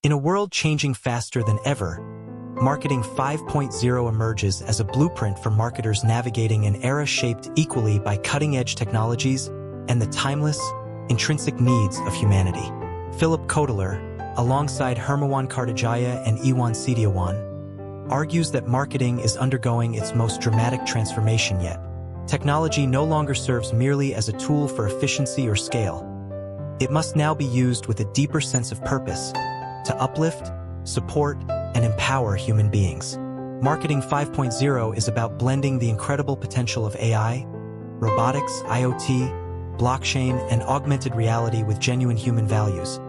In a world changing faster than ever, Marketing 5.0 emerges as a blueprint for marketers navigating an era shaped equally by cutting-edge technologies and the timeless, intrinsic needs of humanity. Philip Kotler, alongside Hermawan Kartajaya and Iwan Setiawan, argues that marketing is undergoing its most dramatic transformation yet. Technology no longer serves merely as a tool for efficiency or scale. It must now be used with a deeper sense of purpose, to uplift, support, and empower human beings. Marketing 5.0 is about blending the incredible potential of AI, robotics, IoT, blockchain, and augmented reality with genuine human values,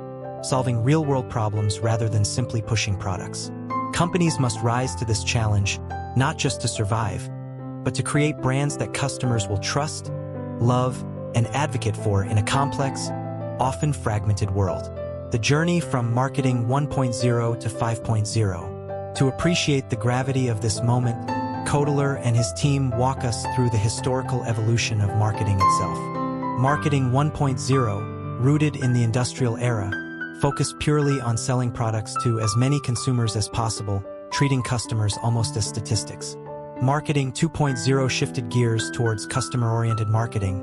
solving real-world problems rather than simply pushing products. Companies must rise to this challenge, not just to survive, but to create brands that customers will trust, love, and advocate for in a complex, often fragmented world. The journey from Marketing 1.0 to 5.0. To appreciate the gravity of this moment, Kotler and his team walk us through the historical evolution of marketing itself. Marketing 1.0, rooted in the industrial era, focused purely on selling products to as many consumers as possible, treating customers almost as statistics. Marketing 2.0 shifted gears towards customer-oriented marketing,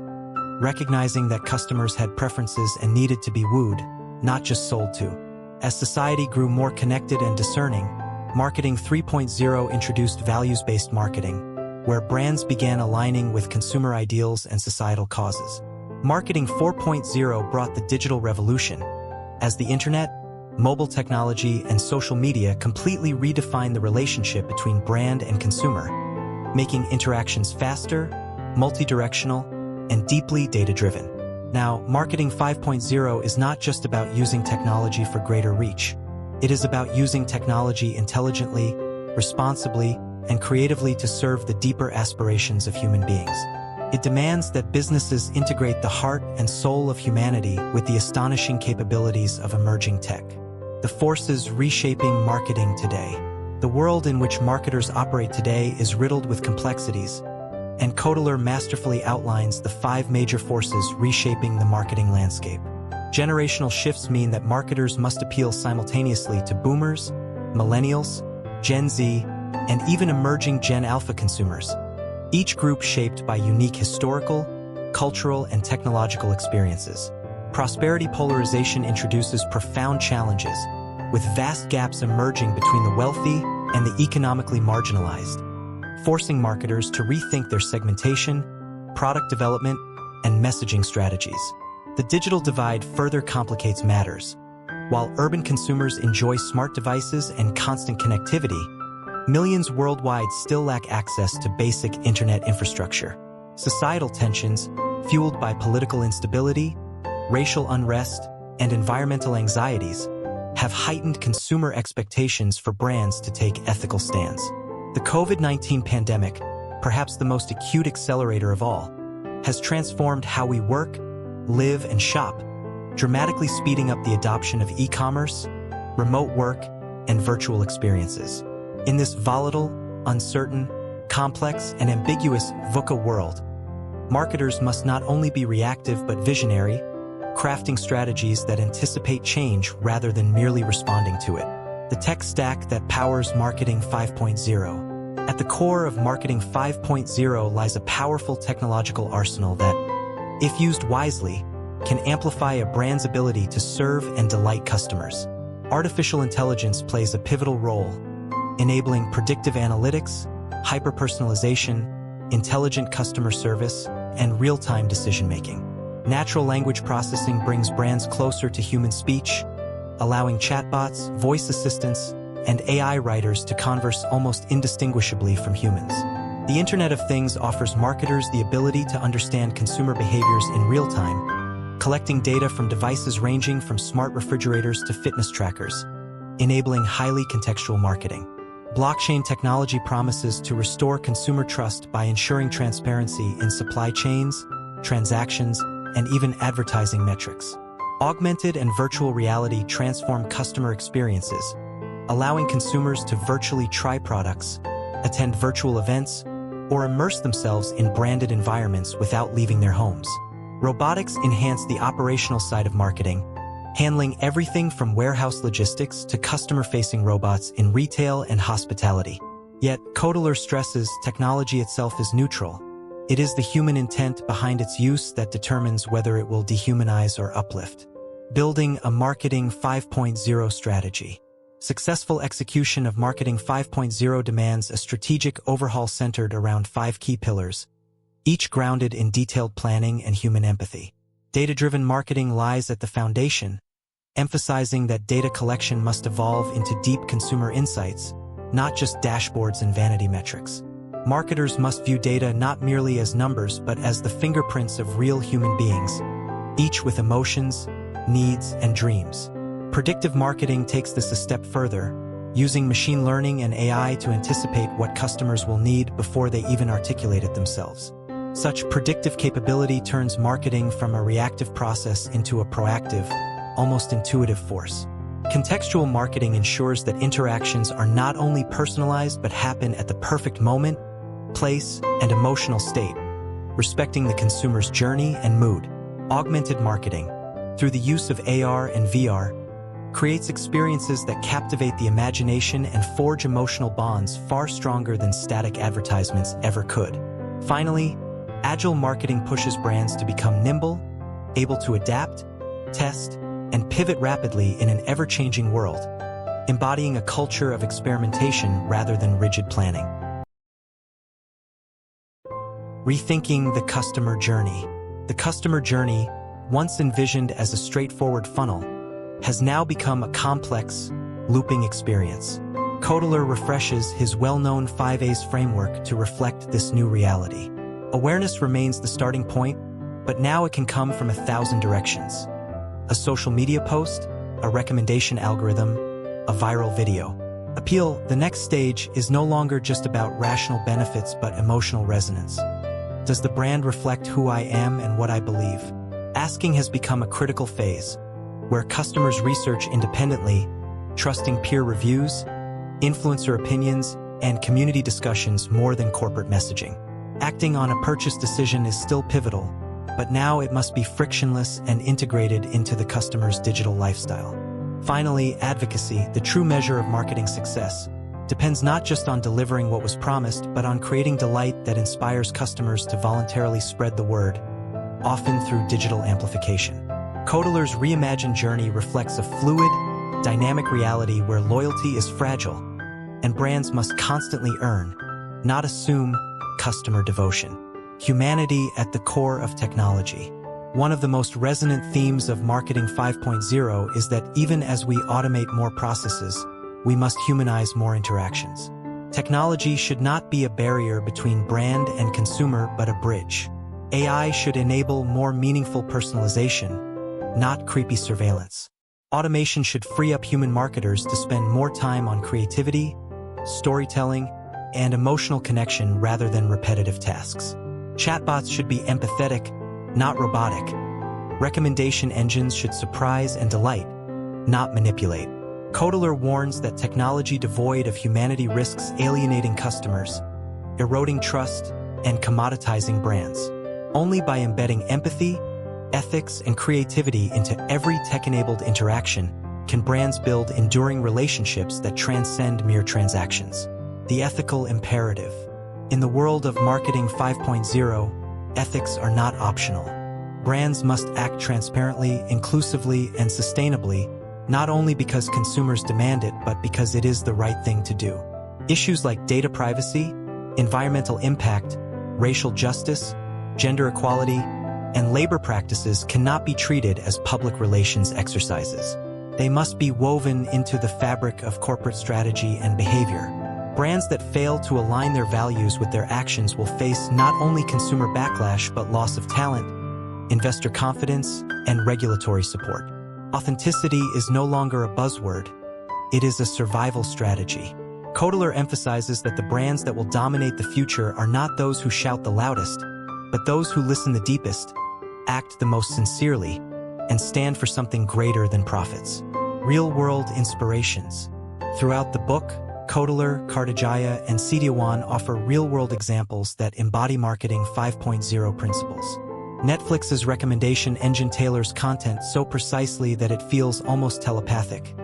recognizing that customers had preferences and needed to be wooed, not just sold to. As society grew more connected and discerning, Marketing 3.0 introduced values-based marketing, where brands began aligning with consumer ideals and societal causes. Marketing 4.0 brought the digital revolution, as the internet, mobile technology, and social media completely redefined the relationship between brand and consumer, making interactions faster, multi-directional, and deeply data-driven. Now, Marketing 5.0 is not just about using technology for greater reach. It is about using technology intelligently, responsibly, and creatively to serve the deeper aspirations of human beings. It demands that businesses integrate the heart and soul of humanity with the astonishing capabilities of emerging tech. The forces reshaping marketing today. The world in which marketers operate today is riddled with complexities, and Kotler masterfully outlines the 5 major forces reshaping the marketing landscape. Generational shifts mean that marketers must appeal simultaneously to boomers, millennials, Gen Z, and even emerging Gen Alpha consumers, each group shaped by unique historical, cultural, and technological experiences. Prosperity polarization introduces profound challenges, with vast gaps emerging between the wealthy and the economically marginalized, forcing marketers to rethink their segmentation, product development, and messaging strategies. The digital divide further complicates matters. While urban consumers enjoy smart devices and constant connectivity, millions worldwide still lack access to basic internet infrastructure. Societal tensions, fueled by political instability, racial unrest, and environmental anxieties, have heightened consumer expectations for brands to take ethical stands. The COVID-19 pandemic, perhaps the most acute accelerator of all, has transformed how we work, live, and shop, dramatically speeding up the adoption of e-commerce, remote work, and virtual experiences. In this volatile, uncertain, complex, and ambiguous VUCA world, marketers must not only be reactive but visionary, crafting strategies that anticipate change rather than merely responding to it. The tech stack that powers Marketing 5.0. At the core of Marketing 5.0 lies a powerful technological arsenal that, if used wisely, can amplify a brand's ability to serve and delight customers. Artificial intelligence plays a pivotal role, enabling predictive analytics, hyper-personalization, intelligent customer service, and real-time decision-making. Natural language processing brings brands closer to human speech, allowing chatbots, voice assistants, and AI writers to converse almost indistinguishably from humans. The Internet of Things offers marketers the ability to understand consumer behaviors in real time, collecting data from devices ranging from smart refrigerators to fitness trackers, enabling highly contextual marketing. Blockchain technology promises to restore consumer trust by ensuring transparency in supply chains, transactions, and even advertising metrics. Augmented and virtual reality transform customer experiences, allowing consumers to virtually try products, attend virtual events, or immerse themselves in branded environments without leaving their homes. Robotics enhance the operational side of marketing, handling everything from warehouse logistics to customer-facing robots in retail and hospitality. Yet, Kotler stresses technology itself is neutral. It is the human intent behind its use that determines whether it will dehumanize or uplift. Building a Marketing 5.0 strategy. Successful execution of Marketing 5.0 demands a strategic overhaul centered around 5 key pillars, each grounded in detailed planning and human empathy. Data-driven marketing lies at the foundation, emphasizing that data collection must evolve into deep consumer insights, not just dashboards and vanity metrics. Marketers must view data not merely as numbers but as the fingerprints of real human beings, each with emotions, needs, and dreams. Predictive marketing takes this a step further, using machine learning and AI to anticipate what customers will need before they even articulate it themselves. Such predictive capability turns marketing from a reactive process into a proactive, almost intuitive force. Contextual marketing ensures that interactions are not only personalized but happen at the perfect moment, place, and emotional state, respecting the consumer's journey and mood. Augmented marketing, through the use of AR and VR, creates experiences that captivate the imagination and forge emotional bonds far stronger than static advertisements ever could. Finally, agile marketing pushes brands to become nimble, able to adapt, test, and pivot rapidly in an ever-changing world, embodying a culture of experimentation rather than rigid planning. Rethinking the customer journey. The customer journey, once envisioned as a straightforward funnel, has now become a complex, looping experience. Kotler refreshes his well-known 5A's framework to reflect this new reality. Awareness remains the starting point, but now it can come from 1,000 directions. A social media post, a recommendation algorithm, a viral video. Appeal, the next stage, is no longer just about rational benefits but emotional resonance. Does the brand reflect who I am and what I believe? Asking has become a critical phase, where customers research independently, trusting peer reviews, influencer opinions, and community discussions more than corporate messaging. Acting on a purchase decision is still pivotal, but now it must be frictionless and integrated into the customer's digital lifestyle. Finally, advocacy, the true measure of marketing success, depends not just on delivering what was promised, but on creating delight that inspires customers to voluntarily spread the word, often through digital amplification. Kotler's reimagined journey reflects a fluid, dynamic reality where loyalty is fragile, and brands must constantly earn, not assume, customer devotion. Humanity at the core of technology. One of the most resonant themes of Marketing 5.0 is that even as we automate more processes, we must humanize more interactions. Technology should not be a barrier between brand and consumer but a bridge. AI should enable more meaningful personalization, not creepy surveillance. Automation should free up human marketers to spend more time on creativity, storytelling, and emotional connection rather than repetitive tasks. Chatbots should be empathetic, not robotic. Recommendation engines should surprise and delight, not manipulate. Kotler warns that technology devoid of humanity risks alienating customers, eroding trust, and commoditizing brands. Only by embedding empathy, ethics, and creativity into every tech-enabled interaction can brands build enduring relationships that transcend mere transactions. The ethical imperative. In the world of Marketing 5.0, ethics are not optional. Brands must act transparently, inclusively, and sustainably, not only because consumers demand it, but because it is the right thing to do. Issues like data privacy, environmental impact, racial justice, gender equality, and labor practices cannot be treated as public relations exercises. They must be woven into the fabric of corporate strategy and behavior. Brands that fail to align their values with their actions will face not only consumer backlash but loss of talent, investor confidence, and regulatory support. Authenticity is no longer a buzzword, it is a survival strategy. Kotler emphasizes that the brands that will dominate the future are not those who shout the loudest, but those who listen the deepest, act the most sincerely, and stand for something greater than profits. Real-world inspirations. Throughout the book, Kotler, Kartajaya, and Setiawan offer real-world examples that embody Marketing 5.0 principles. Netflix's recommendation engine tailors content so precisely that it feels almost telepathic,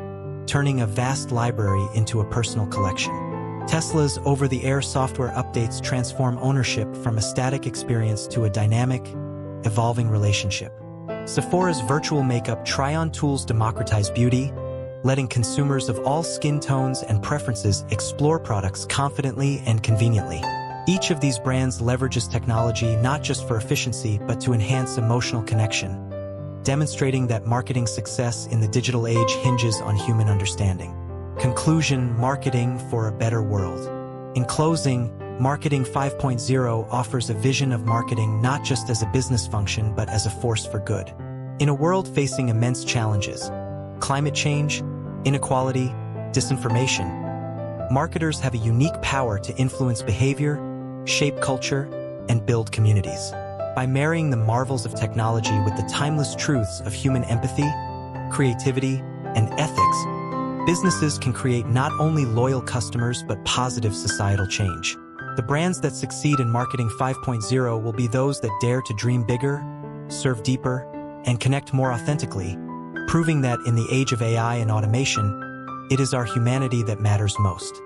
turning a vast library into a personal collection. Tesla's over-the-air software updates transform ownership from a static experience to a dynamic, evolving relationship. Sephora's virtual makeup try-on tools democratize beauty, letting consumers of all skin tones and preferences explore products confidently and conveniently. Each of these brands leverages technology not just for efficiency but to enhance emotional connection, demonstrating that marketing success in the digital age hinges on human understanding. Conclusion: marketing for a better world. In closing, Marketing 5.0 offers a vision of marketing not just as a business function but as a force for good. In a world facing immense challenges, climate change, inequality, disinformation, marketers have a unique power to influence behavior, shape culture, and build communities. By marrying the marvels of technology with the timeless truths of human empathy, creativity, and ethics, businesses can create not only loyal customers but positive societal change. The brands that succeed in Marketing 5.0 will be those that dare to dream bigger, serve deeper, and connect more authentically, proving that in the age of AI and automation, it is our humanity that matters most.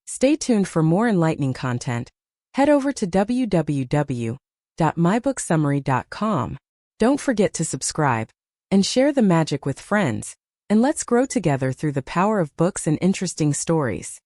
Stay tuned for more enlightening content. Head over to www.mybookssummary.com. Don't forget to subscribe and share the magic with friends, and let's grow together through the power of books and interesting stories.